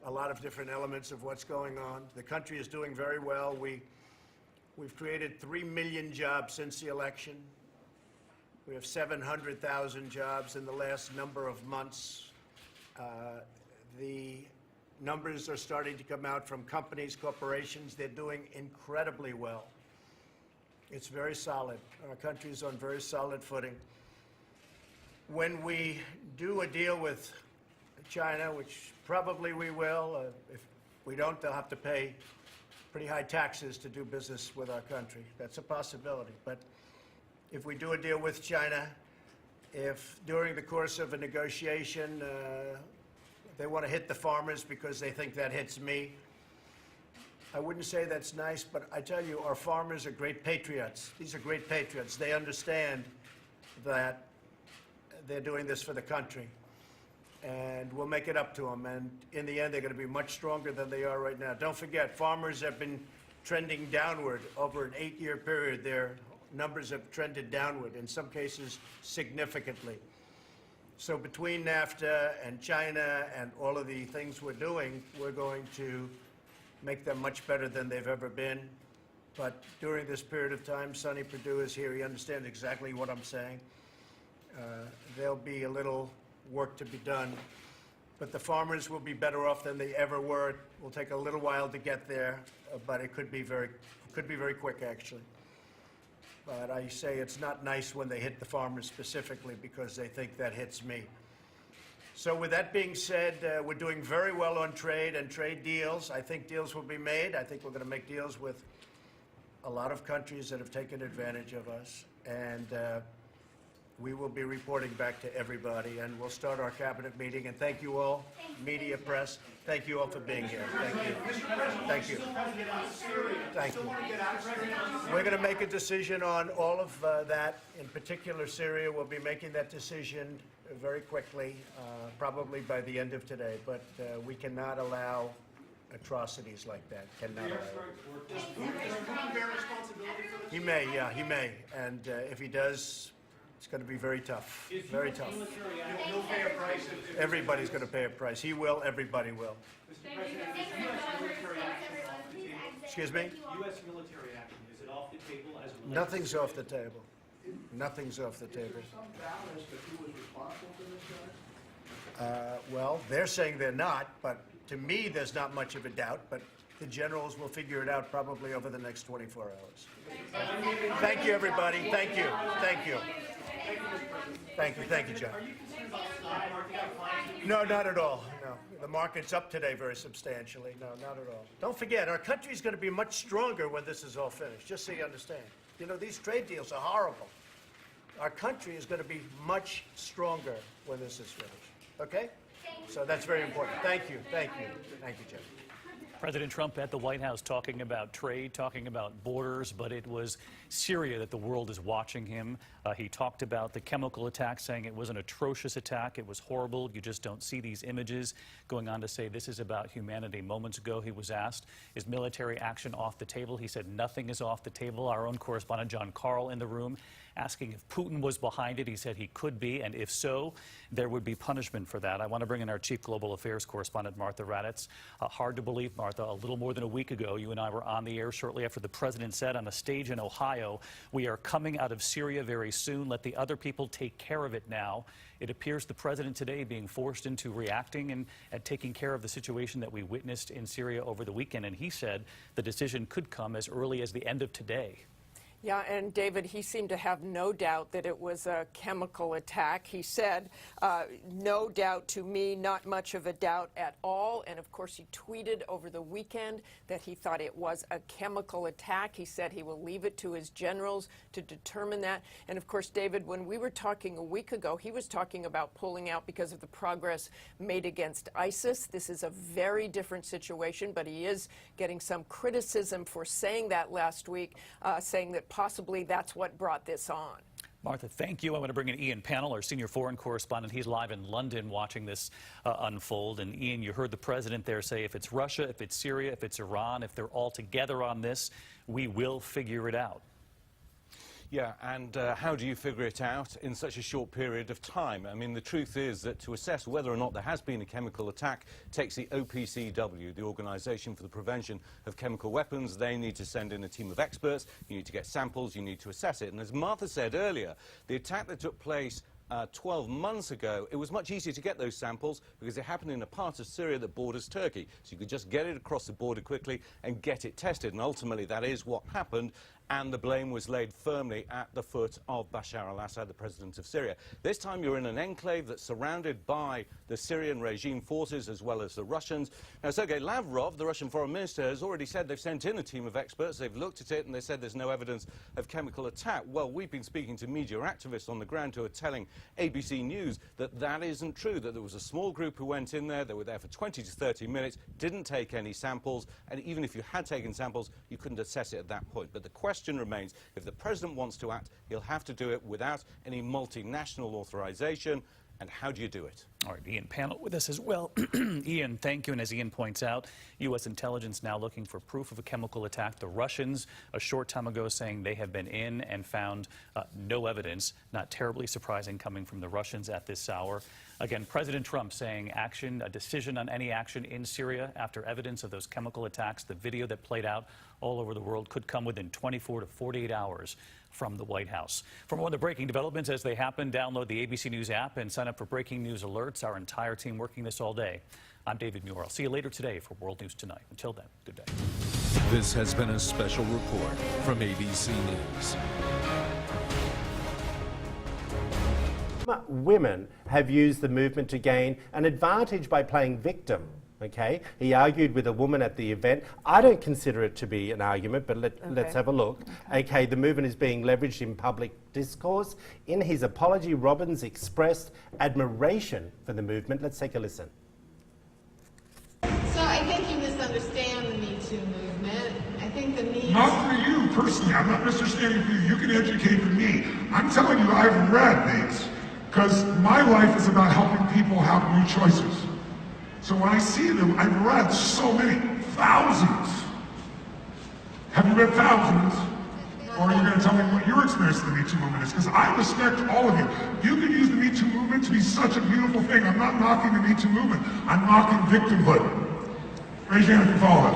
a lot of different elements of what's going on. The country is doing very well. We've created 3 million jobs since the election. We have 700,000 jobs in the last number of months. The numbers are starting to come out from companies, corporations. They're doing incredibly well. It's very solid. Our country is on very solid footing. When we do a deal with China, which probably we will, if we don't, they'll have to pay pretty high taxes to do business with our country. That's a possibility. But if we do a deal with China, if during the course of a negotiation they want to hit the farmers because they think that hits me, I wouldn't say that's nice, but I tell you, our farmers are great patriots. These are great patriots. They understand that they're doing this for the country, and we'll make it up to them. And in the end, they're going to be much stronger than they are right now. Don't forget, farmers have been trending downward over an 8-year period. Their numbers have trended downward, in some cases significantly. So between NAFTA and China and all of the things we're doing, we're going to make them much better than they've ever been. But during this period of time, Sonny Perdue is here. He understands exactly what I'm saying. There'll be a little work to be done, but the farmers will be better off than they ever were. It will take a little while to get there, but it could be very quick, actually. But I say it's not nice when they hit the farmers specifically because they think that hits me. So with that being said, we're doing very well on trade and trade deals. I think deals will be made. I think we're going to make deals with a lot of countries that have taken advantage of us. And we will be reporting back to everybody, and we'll start our cabinet meeting. And thank you all, media, press. Thank you all for being here. Thank you. Thank you. Thank you. We're going to make a decision on all of that. In particular, Syria. We'll be making that decision very quickly, probably by the end of today. But we cannot allow atrocities like that. Cannot allow it. He may, yeah, he may. And if he does, it's going to be very tough. Very tough. No fair price. Everybody's going to pay a price. He will. Everybody will. Mr. President, is U.S. military action off the table? Excuse me? U.S. military action, is it off the table as it relates Nothing's to off the table. Nothing's off the table. Is there some doubt as to who was responsible for this, guys? Well, they're saying they're not, but to me, there's not much of a doubt. But the generals will figure it out probably over the next 24 hours. Thank you, everybody. Thank you. Thank you. Thank you. Thank you, John. Are you concerned about the stock market? No, not at all. No. The market's up today very substantially. No, not at all. Don't forget, our country's going to be much stronger when this is all finished, just so you understand. You know, these trade deals are horrible. Our country is going to be much stronger when this is finished. Okay? So that's very important. Thank you. Thank you. Thank you, Jim. President Trump at the White House talking about trade, talking about borders, but it was Syria that the world is watching him. He talked about the chemical attack, saying it was an atrocious attack. It was horrible. You just don't see these images. Going on to say this is about humanity. Moments ago, he was asked, is military action off the table? He said nothing is off the table. Our own correspondent John Carl in the room asking if Putin was behind it. He said he could be, and if so, there would be punishment for that. I want to bring in our chief global affairs correspondent, Martha Raddatz. Hard to believe, Martha, a little more than a week ago, you and I were on the air shortly after the president said on a stage in Ohio, we are coming out of Syria very soon. Let the other people take care of it now. It appears the president today being forced into reacting and taking care of the situation that we witnessed in Syria over the weekend. And he said the decision could come as early as the end of today. Yeah, and David, he seemed to have no doubt that it was a chemical attack. He said, no doubt to me, not much of a doubt at all. And of course, he tweeted over the weekend that he thought it was a chemical attack. He said he will leave it to his generals to determine that. And of course, David, when we were talking a week ago, he was talking about pulling out because of the progress made against ISIS. This is a very different situation, but he is getting some criticism for saying that last week, saying that possibly that's what brought this on. Martha, thank you. I want to bring in Ian Pannell, our senior foreign correspondent. He's live in London watching this unfold. And Ian, you heard the president there say if it's Russia, if it's Syria, if it's Iran, if they're all together on this, we will figure it out. Yeah, and how do you figure it out in such a short period of time? I mean, the truth is that to assess whether or not there has been a chemical attack takes the OPCW, the Organisation for the Prevention of Chemical Weapons. They need to send in a team of experts. You need to get samples. You need to assess it. And as Martha said earlier, the attack that took place 12 months ago, it was much easier to get those samples because it happened in a part of Syria that borders Turkey. So you could just get it across the border quickly and get it tested. And ultimately, that is what happened. And the blame was laid firmly at the foot of Bashar al-Assad, the president of Syria. This time you're in an enclave that's surrounded by the Syrian regime forces as well as the Russians. Now, Sergei Lavrov, the Russian foreign minister, has already said they've sent in a team of experts. They've looked at it and they said there's no evidence of chemical attack. Well, we've been speaking to media activists on the ground who are telling ABC News that that isn't true, that there was a small group who went in there, they were there for 20 to 30 minutes, didn't take any samples, and even if you had taken samples, you couldn't assess it at that point. But the question remains, if the president wants to act, he'll have to do it without any multinational authorization. And how do you do it? All right, Ian, panel with us as well. Ian, thank you. And as Ian points out, U.S. intelligence now looking for proof of a chemical attack. The Russians, a short time ago, saying they have been in and found no evidence. Not terribly surprising coming from the Russians at this hour. Again, President Trump saying action, a decision on any action in Syria after evidence of those chemical attacks. The video that played out all over the world could come within 24 to 48 hours from the White House. For more of the breaking developments as they happen, download the ABC News app and sign up for breaking news alerts. Our entire team working this all day. I'm David Muir. I'll see you later today for World News Tonight. Until then, good day. This has been a special report from ABC News. Women have used the movement to gain an advantage by playing victim. Okay, he argued with a woman at the event. I don't consider it to be an argument, but let's have a look. Okay, the movement is being leveraged in public discourse. In his apology, Robbins expressed admiration for the movement. Let's take a listen. So I think you misunderstand the Me Too movement. I think the Me Not for you personally. I'm not misunderstanding for you. You can educate for me. I'm telling you, I've read these because my life is about helping people have new choices. So when I see them, I've read so many, thousands. Have you read thousands? Or are you going to tell me what your experience of the Me Too movement is? Because I respect all of you. You can use the Me Too movement to be such a beautiful thing. I'm not knocking the Me Too movement. I'm knocking victimhood. Raise your hand if you follow it.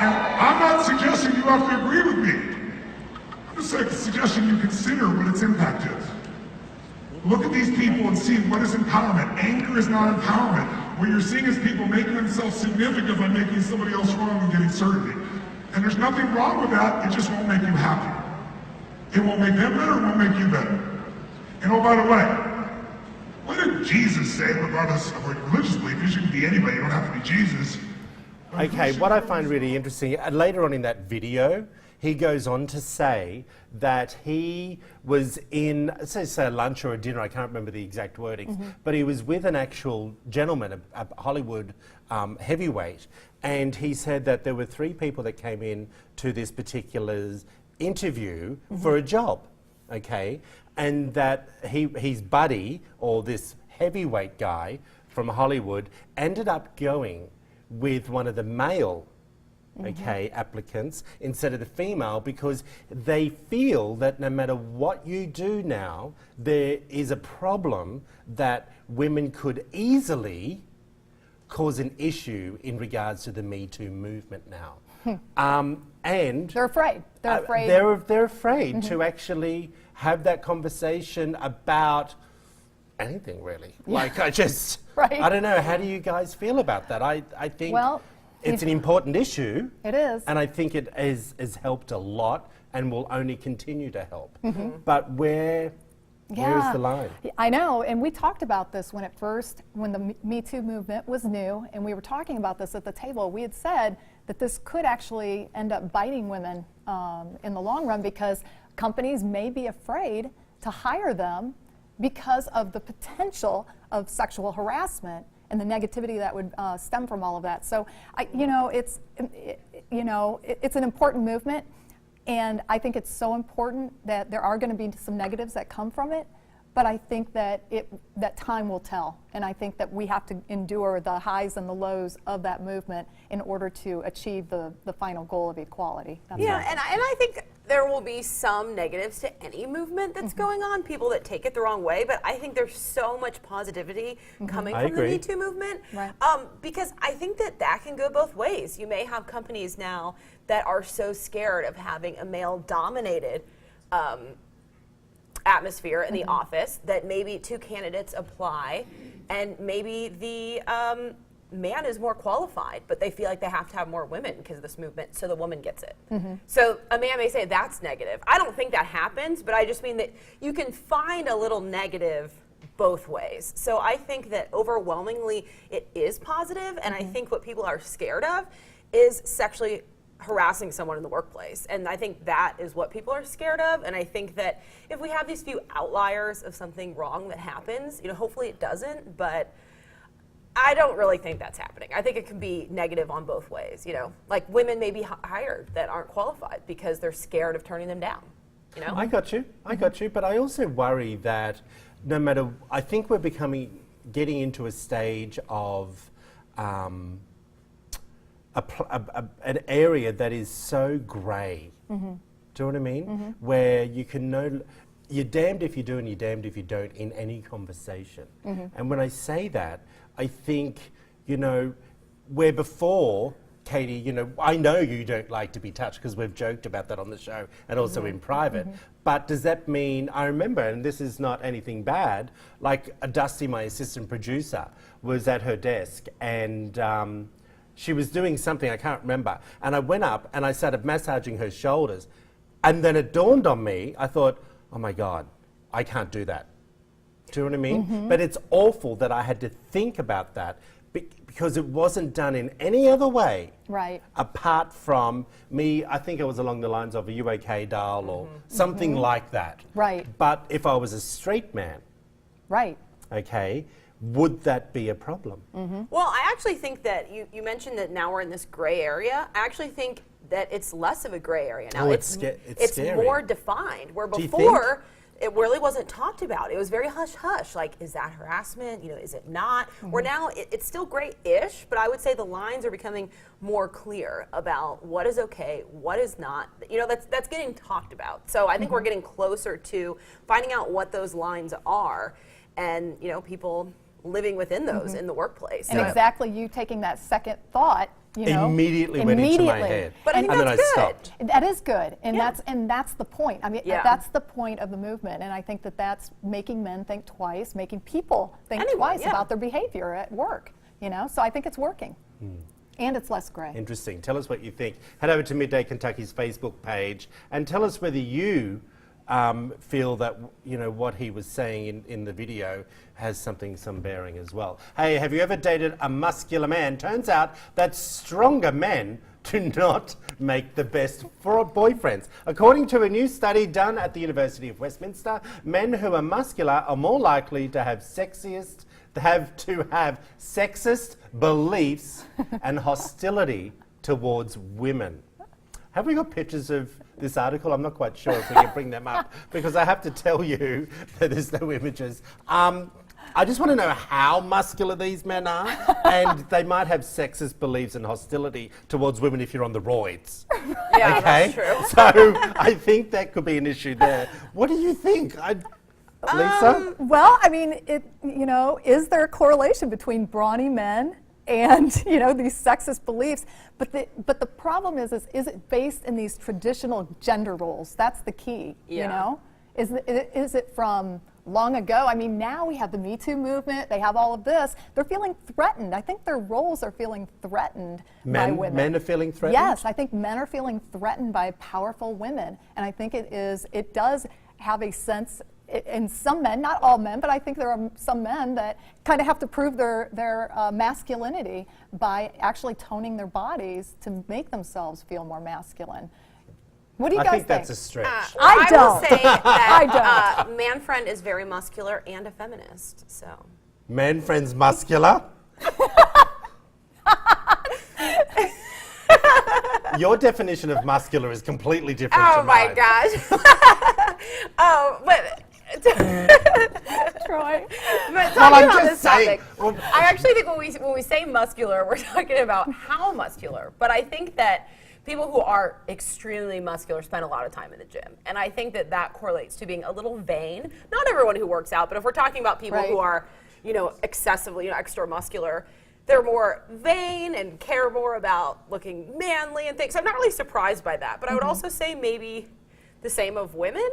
And I'm not suggesting you have to agree with me. I'm just suggesting you consider what its impact is. Look at these people and see what is empowerment. Anger is not empowerment. What you're seeing is people making themselves significant by making somebody else wrong and getting certainty. And there's nothing wrong with that, it just won't make you happy. It won't make them better, it won't make you better. And oh, by the way, what did Jesus say, regardless of what religious belief is? You can be anybody, you don't have to be Jesus. Okay, what I find really interesting, later on in that video, he goes on to say that he was in, say a lunch or a dinner, I can't remember the exact wordings, but he was with an actual gentleman, a Hollywood heavyweight, and he said that there were 3 people that came in to this particular interview for a job, okay, and that his buddy, or this heavyweight guy from Hollywood, ended up going with one of the male applicants instead of the female, because they feel that no matter what you do now, there is a problem that women could easily cause an issue in regards to the Me Too movement now. And they're afraid. They're afraid. They're afraid to actually have that conversation about anything, really. Like, I just, I don't know, how do you guys feel about that? I think, well, it's an important issue. It is. And I think it has helped a lot and will only continue to help. But where's the line? I know, and we talked about this when the Me Too movement was new, and we were talking about this at the table. We had said that this could actually end up biting women in the long run, because companies may be afraid to hire them because of the potential of sexual harassment and the negativity that would stem from all of that. So, it's an important movement, and I think it's so important that there are going to be some negatives that come from it, but I think that that time will tell, and I think that we have to endure the highs and the lows of that movement in order to achieve the final goal of equality. And I think there will be some negatives to any movement that's going on, people that take it the wrong way, but I think there's so much positivity coming I from the agree. Me Too movement. Right. Because I think that can go both ways. You may have companies now that are so scared of having a male-dominated atmosphere in the office that maybe 2 candidates apply, and maybe the man is more qualified, but they feel like they have to have more women because of this movement, so the woman gets it. So a man may say that's negative. I don't think that happens, but I just mean that you can find a little negative both ways. So I think that overwhelmingly it is positive, and I think what people are scared of is sexually harassing someone in the workplace. And I think that is what people are scared of. And I think that if we have these few outliers of something wrong that happens, hopefully it doesn't, but I don't really think that's happening. I think it can be negative on both ways, Like women may be hired that aren't qualified because they're scared of turning them down, I got you, but I also worry that no matter, I think we're getting into a stage of an area that is so grey. Do you know what I mean? Where you can you're damned if you do and you're damned if you don't in any conversation. And when I say that, I think, where before, Katie, I know you don't like to be touched because we've joked about that on the show and also in private. But does that mean, I remember, and this is not anything bad, like Dusty, my assistant producer, was at her desk and she was doing something, I can't remember, and I went up and I started massaging her shoulders. And then it dawned on me, I thought, oh my God, I can't do that. Do you know what I mean? But it's awful that I had to think about that because it wasn't done in any other way. Right. Apart from me, I think it was along the lines of, are you okay, doll, or something like that. Right. But if I was a straight man, Right. okay, would that be a problem? Well, I actually think that you mentioned that now we're in this gray area. I actually think that it's less of a gray area now. Oh, it's scary. more defined, where Do you before it really wasn't talked about. It was very hush-hush, like, is that harassment? Is it not? Where now it's still gray-ish, but I would say the lines are becoming more clear about what is okay, what is not. That's getting talked about. So I think we're getting closer to finding out what those lines are, and people living within those in the workplace. And exactly, you taking that second thought, immediately went into my head. But I think and then that's I good. stopped. That is good, and that's the point. I mean, Yeah. that's the point of the movement, and I think that's making men think twice, making people think twice about their behavior at work. So I think it's working, and it's less gray. Interesting. Tell us what you think. Head over to Midday Kentucky's Facebook page and tell us whether you feel that what he was saying in the video has some bearing as well. Hey, have you ever dated a muscular man? Turns out that stronger men do not make the best for boyfriends. According to a new study done at the University of Westminster, men who are muscular are more likely to have sexist beliefs and hostility towards women. Have we got pictures of this article? I'm not quite sure if we can bring them up because I have to tell you that there's no images. I just want to know how muscular these men are, and they might have sexist beliefs and hostility towards women if you're on the roids. Yeah, okay? that's true. So I think that could be an issue there. What do you think? Lisa? Well, I mean, is there a correlation between brawny men and these sexist beliefs? But the problem is it based in these traditional gender roles? That's the key. Is it from long ago? I mean, now we have the Me Too movement. They have all of this. They're feeling threatened. I think their roles are feeling threatened by women. Men are feeling threatened? Yes, I think men are feeling threatened by powerful women, and I think it does have a sense. In some men, not all men, but I think there are some men that kind of have to prove their masculinity by actually toning their bodies to make themselves feel more masculine. What do you guys think? I think that's a stretch. I don't. will say that Manfriend is very muscular and a feminist. So Manfriend's muscular? Your definition of muscular is completely different to mine. Oh my gosh. But Troy. But Well, talking I'm about just this saying. topic, I actually think when we say muscular, we're talking about how muscular. But I think that people who are extremely muscular spend a lot of time in the gym. And I think that that correlates to being a little vain. Not everyone who works out, but if we're talking about people who are, excessively, extra muscular, they're more vain and care more about looking manly and things. So I'm not really surprised by that. But I would also say maybe the same of women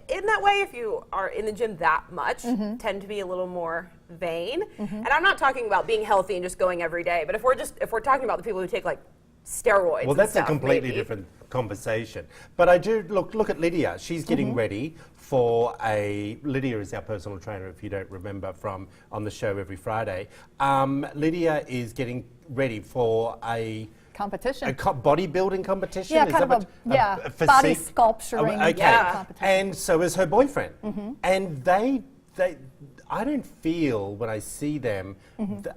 in that way. If you are in the gym that much, tend to be a little more vain. And I'm not talking about being healthy and just going every day. But if we're talking about the people who take like steroids. Well, that's and stuff, a completely maybe. different conversation. But I do look at Lydia. She's getting ready for Lydia is our personal trainer, if you don't remember, from on the show every Friday. Lydia is getting ready for a competition. Bodybuilding competition? Yeah, is kind that of what- a physique? body sculpturing competition. And so is her boyfriend. And they I don't feel when I see them,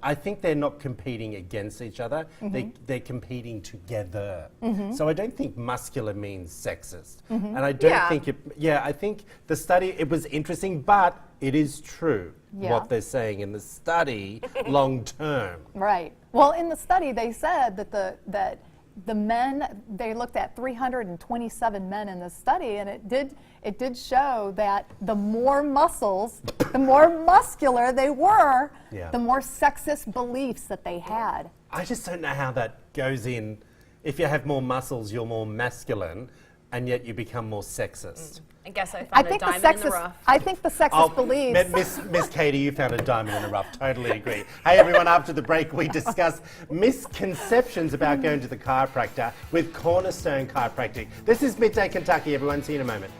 I think they're not competing against each other. They're competing together. So I don't think muscular means sexist. And I don't think I think the study, it was interesting, but it is true what they're saying in the study long term. Right. Well, in the study, they said that the men, they looked at 327 men in the study, and it did show that the more muscles, the more muscular they were, the more sexist beliefs that they had. I just don't know how that goes in. If you have more muscles, you're more masculine, and yet you become more sexist. I guess I found a diamond in the rough. I think the sexist beliefs. Miss Katie, you found a diamond in the rough. Totally agree. Hey, everyone, after the break, we discuss misconceptions about going to the chiropractor with Cornerstone Chiropractic. This is Midday Kentucky, everyone. See you in a moment.